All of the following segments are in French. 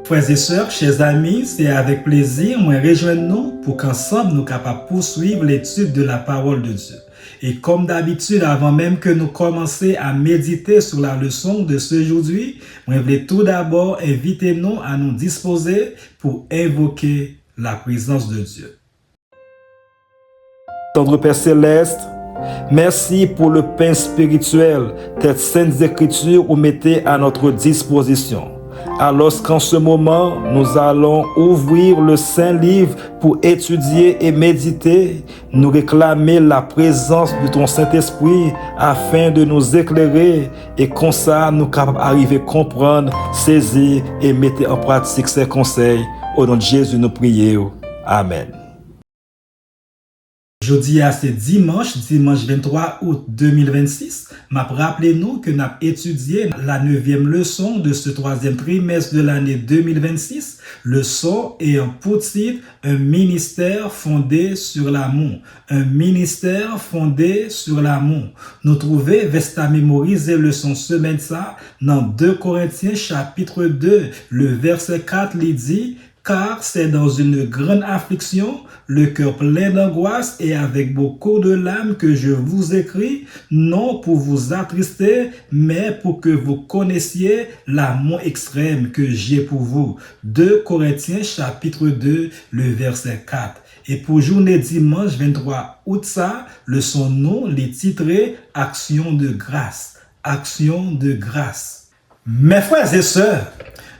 Frères et sœurs, chers amis, c'est avec plaisir, moi rejoignons pour qu'ensemble nous capables poursuivre l'étude de la parole de Dieu. Et comme d'habitude, avant même que nous commencions à méditer sur la leçon de ce aujourd'hui, moi voulais tout d'abord inviter nous à nous disposer pour invoquer la présence de Dieu. Tendre Père Céleste, merci pour le pain spirituel, tes saintes écritures vous mettez à notre disposition. Alors qu'en ce moment, nous allons ouvrir le Saint Livre pour étudier et méditer, nous réclamer la présence de ton Saint-Esprit afin de nous éclairer et comme ça, nous capables d'arriver à comprendre, saisir et mettre en pratique ces conseils. Au nom de Jésus, nous prions. Amen. Jeudi à ce dimanche 23 août 2026, m'a rappelé nous que nous avons étudié la 9e leçon de ce 3e trimestre de l'année 2026, leçon ayant pour titre un ministère fondé sur l'amour. Un ministère fondé sur l'amour. Nous trouvons vesta mémoriser leçon semaine ça dans 2 Corinthiens chapitre 2, le verset 4 il dit: car c'est dans une grande affliction, le cœur plein d'angoisse et avec beaucoup de larmes que je vous écris, non pour vous attrister, mais pour que vous connaissiez l'amour extrême que j'ai pour vous. 2 Corinthiens chapitre 2, le verset 4. Et pour journée dimanche 23 août, ça, le son nom les titré Action de grâce. Action de grâce. Mes frères et sœurs,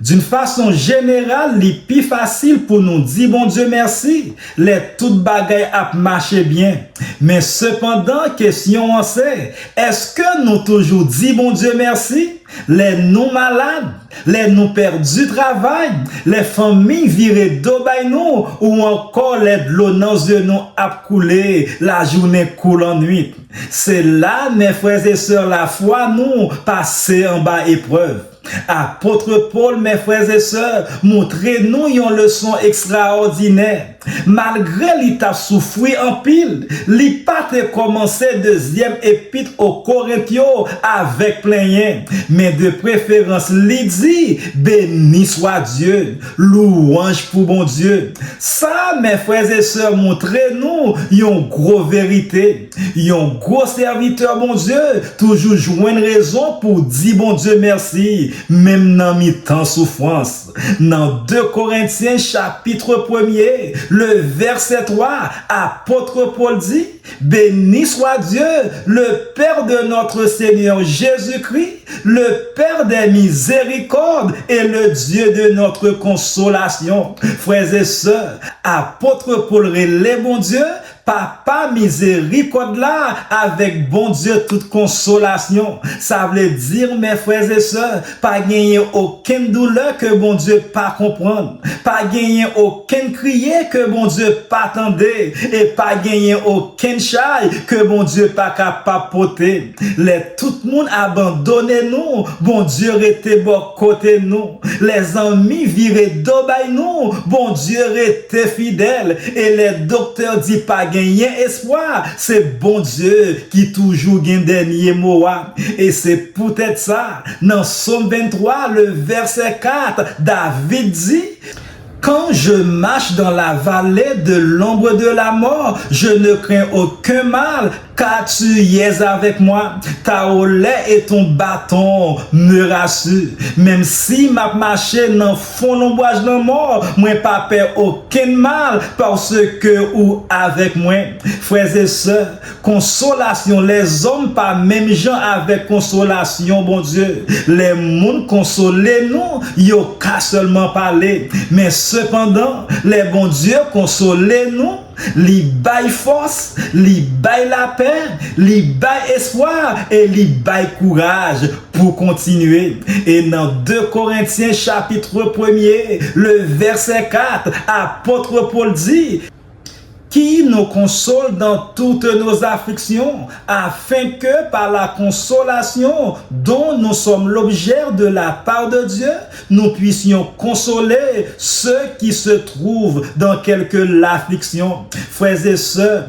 d'une façon générale, c'est plus facile pour nous dire bon Dieu merci, les toutes bagailles a marché bien. Mais cependant, question c'est, est-ce que nous toujours dit bon Dieu merci? Les nous malades, les nous perdus travail, les familles virées d'eau by nous, ou encore les l'honneur de nous a coulé, la journée coule en nuit. C'est là, mes frères et sœurs, la foi nous passer en bas épreuve. Apôtre Paul, mes frères et sœurs, montrez-nous une leçon extraordinaire. Malgré l'état souffri en pile, il pas commencé deuxième épître aux Corinthiens avec plein. Mais de préférence, il dit, béni soit Dieu, louange pour bon Dieu. Ça, mes frères et sœurs, montrez-nous une grosse vérité. Un gros serviteur, bon Dieu, toujours joindre raison pour dire bon Dieu merci, même dans mi-temps souffrance. Dans 2 Corinthiens chapitre 1er, le verset 3, apôtre Paul dit, béni soit Dieu, le Père de notre Seigneur Jésus-Christ, le Père des miséricordes et le Dieu de notre consolation. Frères et sœurs, apôtre Paul relève bon Dieu, Papa miséricorde là, avec bon Dieu toute consolation. Ça veut dire, mes frères et sœurs, pas gagner aucune douleur que bon Dieu pas comprendre. Pas gagner aucun crier que bon Dieu pas attendre. Et pas gagner aucun chai que bon Dieu pas capable porter. Tout le monde abandonné nous, bon Dieu était bon côté nous. Les amis virés d'obay nous, bon Dieu était fidèle. Et les docteurs disent pas gagner espoir, c'est bon Dieu qui toujours gagne dernier mot. Et c'est peut-être ça, dans Psaume 23, le verset 4, David dit, quand je marche dans la vallée de l'ombre de la mort, je ne crains aucun mal, car tu y es avec moi. Ta olée et ton bâton me rassurent. Même si m'a marché dans le fond l'ombrage de la mort, moi pas peur aucun mal, parce que ou avec moi. Frères et sœurs, consolation, les hommes pas même gens avec consolation, bon Dieu. Les mondes consolés nous, yo qu'à seulement parler. Mais cependant, les bons dieux consolés nous, li bail force, li bail la paix, li bail espoir et li bail courage pour continuer. Et dans 2 Corinthiens chapitre 1er, le verset 4, apôtre Paul dit, qui nous console dans toutes nos afflictions, afin que par la consolation dont nous sommes l'objet de la part de Dieu, nous puissions consoler ceux qui se trouvent dans quelque affliction. Frères et sœurs,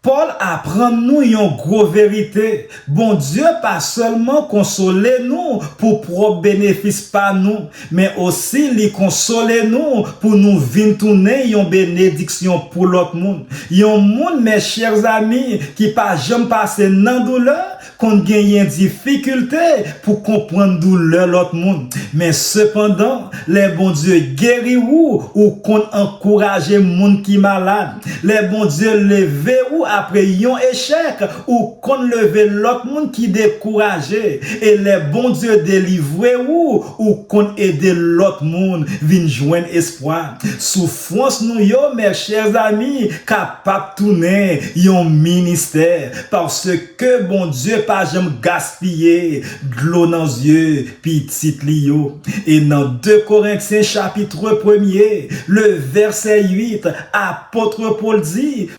Paul apprend nous une grosse vérité. Bon Dieu pas seulement consoler nous pour propre bénéfice par nous, mais aussi les consoler nous pour nous venir tourner une bénédiction pour l'autre monde. Yon monde, mes chers amis, qui pas jamais passé dans douleur, qu'on gagne une difficulté pour comprendre douleur l'autre monde. Mais cependant, les bon Dieu guérit ou qu'on encourage monde qui malade. Les bon Dieu lever ou après yon échec ou qu'on lever l'autre monde qui découragé. Et les bon Dieu délivrer ou qu'on aider l'autre monde vinn joindre espoir. Souffrance nous yo, mes chers amis, capable tourner yon ministère parce que bon Dieu pas jamais gaspiller de l'eau dans les yeux petit lio. Et dans 2 Corinthiens chapitre 1er, le verset 8, apôtre Paul dit: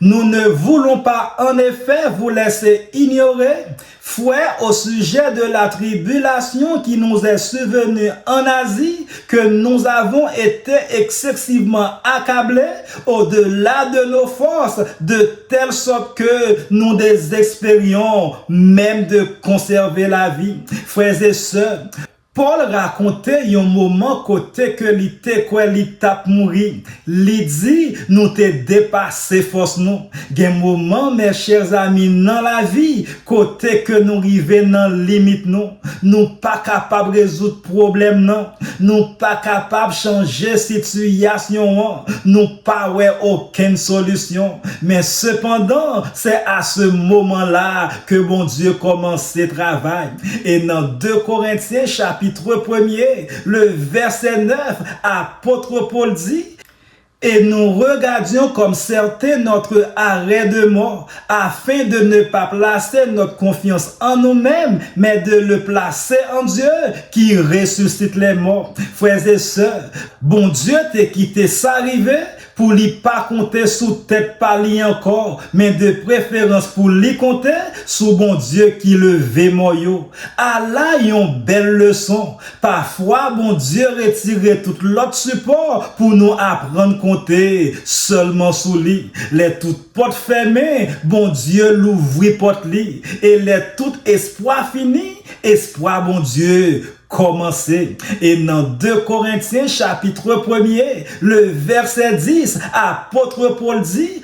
nous ne voulons pas en effet vous laisser ignorer, frères, au sujet de la tribulation qui nous est survenue en Asie, que nous avons été excessivement accablés au-delà de nos forces, de telle sorte que nous désespérions même de conserver la vie. Frères et sœurs, Paul racontait un moment côté que l'été quoi l'étape mourir. Il dit nous t'ai dépassé force nous. Gen moment mes chers amis dans la vie côté que nous river dans limite nous pas capable résoudre problème non. Nous pas capable changer situation, nous pas ouais aucune solution. Mais cependant, c'est à ce moment-là que bon Dieu commence ce travail. Et dans 2 Corinthiens chapitre 1er, le verset 9, apôtre Paul dit: et nous regardions comme certain notre arrêt de mort, afin de ne pas placer notre confiance en nous-mêmes, mais de le placer en Dieu qui ressuscite les morts. Frères et sœurs, bon Dieu t'a quitté ça arriver pour lui pas compter sous tête par lui encore, mais de préférence pour lui compter sous bon Dieu qui levé moyo. Allah yon belle leçon. Parfois, bon Dieu retire tout l'autre support pour nous apprendre compter seulement sous lui. Les toutes portes fermées, bon Dieu l'ouvrit porte lui. Et les tout espoir fini, espoir bon Dieu commencer. Et dans 2 Corinthiens chapitre 1er, le verset 10, apôtre Paul dit: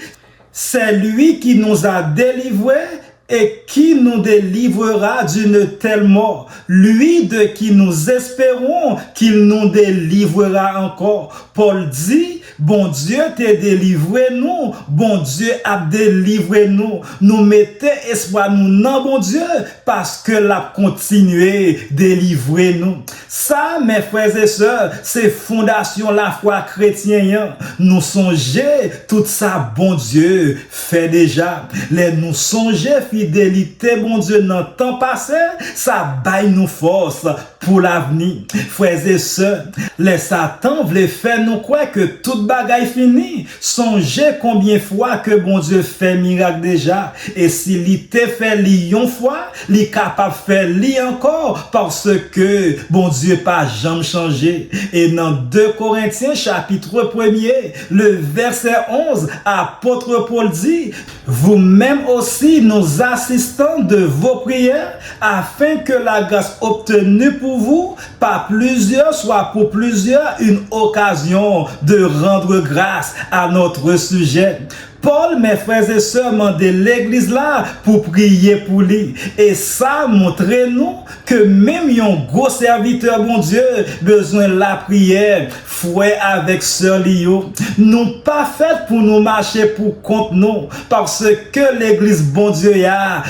c'est lui qui nous a délivrés et qui nous délivrera d'une telle mort. Lui de qui nous espérons qu'il nous délivrera encore. Paul dit: bon Dieu t'a délivré nous, bon Dieu a délivré nous. Nous mettons espoir nous dans bon Dieu parce que l'a continué délivrer nous. Ça, mes frères et sœurs, c'est fondation la foi chrétienne. Nous songer tout ça bon Dieu fait déjà. Les nous songer fidélité bon Dieu dans le temps passé, ça baille nous force pour l'avenir. Frères et sœurs, les Satan voulait faire nous croire que toute bagaille finie. Songez combien fois que bon Dieu fait miracle déjà. Et s'il était fait une fois, il est capable de faire li encore parce que bon Dieu pas jamais changé. Et dans 2 Corinthiens chapitre 1er, le verset 11, apôtre Paul dit: vous-même aussi nous assistons de vos prières afin que la grâce obtenue pour vous par plusieurs soit pour plusieurs une occasion de rendre grâce à notre sujet. Paul, mes frères et sœurs, mande l'église là pour prier pour lui. Et ça montre nous que même un gros serviteur, bon Dieu, besoin de la prière, frère avec sœur Lio. Nous pas fait pour nous marcher pour compte nous, parce que l'église, bon Dieu,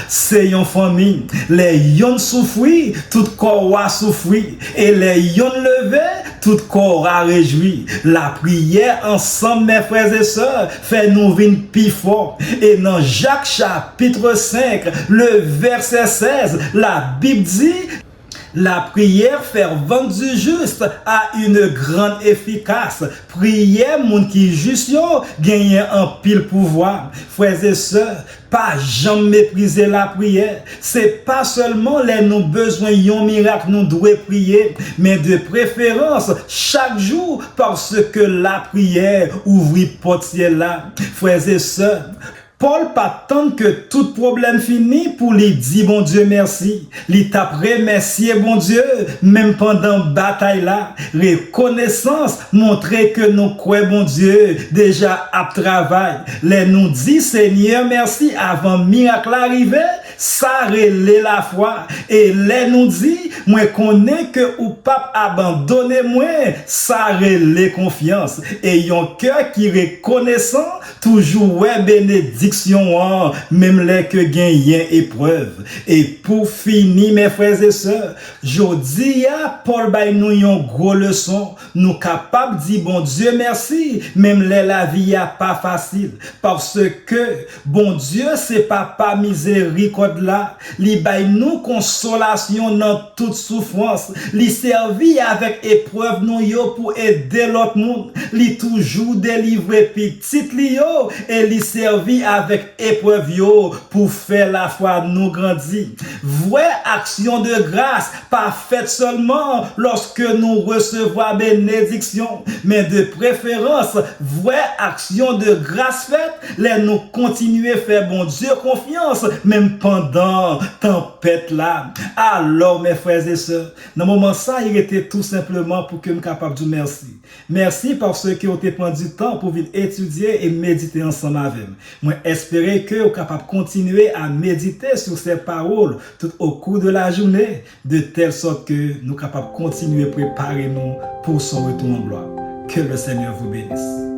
c'est une famille. Les yon souffri, tout corps a souffri. Et les yon levé, tout corps a réjoui. La prière ensemble, mes frères et sœurs, fait nous vivre plus fort. Et dans Jacques chapitre 5, le verset 16, la Bible dit: la prière fervente du juste a une grande efficace. Prière, moun qui juste yo, gagne un pile pouvoir. Frères et sœurs, pas jamais mépriser la prière. C'est pas seulement les nous besoin yon miracle nous devons prier, mais de préférence chaque jour parce que la prière ouvre porte là. Frères et sœurs, Paul pas tant que tout problème fini pour lui dire bon Dieu merci. Il t'a remercié bon Dieu même pendant bataille là. Reconnaissance montrer que nous croyons bon Dieu déjà à travail. Les nous dit Seigneur merci avant miracle arrivé. Ça relève la foi. Et les nous dit, moi connais que ou pas abandonner moi, ça relève confiance. Et yon cœur qui reconnaissant, toujours ouais bénédiction, même les que gagnent épreuve. Et pour finir, mes frères et sœurs, jodi ya, Paul bay nous yon gros leçon, nous capables de dire bon Dieu merci, même la vie a pas facile. Parce que, bon Dieu, c'est pas miséricorde là, li bay nous consolation dans toute souffrance, li servi avec épreuve nous yo pour aider l'autre monde, li toujours délivrer petit li yo, et li servi avec épreuve yo pour faire la foi nous grandir. Vraie action de grâce, pas faite seulement lorsque nous recevons bénédiction, mais de préférence, vraie action de grâce faite, les nous continuer à faire bon Dieu confiance, même pendant tempête là. Alors, mes frères et sœurs, dans le moment ça, il était tout simplement pour que nous capables de dire merci. Merci parce que vous avez pris du temps pour venir étudier et méditer ensemble avec moi. Moi, espérer que vous êtes capable de continuer à méditer sur ces paroles tout au cours de la journée, de telle sorte que nous sommes capables de continuer à préparer nous pour son retour en gloire. Que le Seigneur vous bénisse.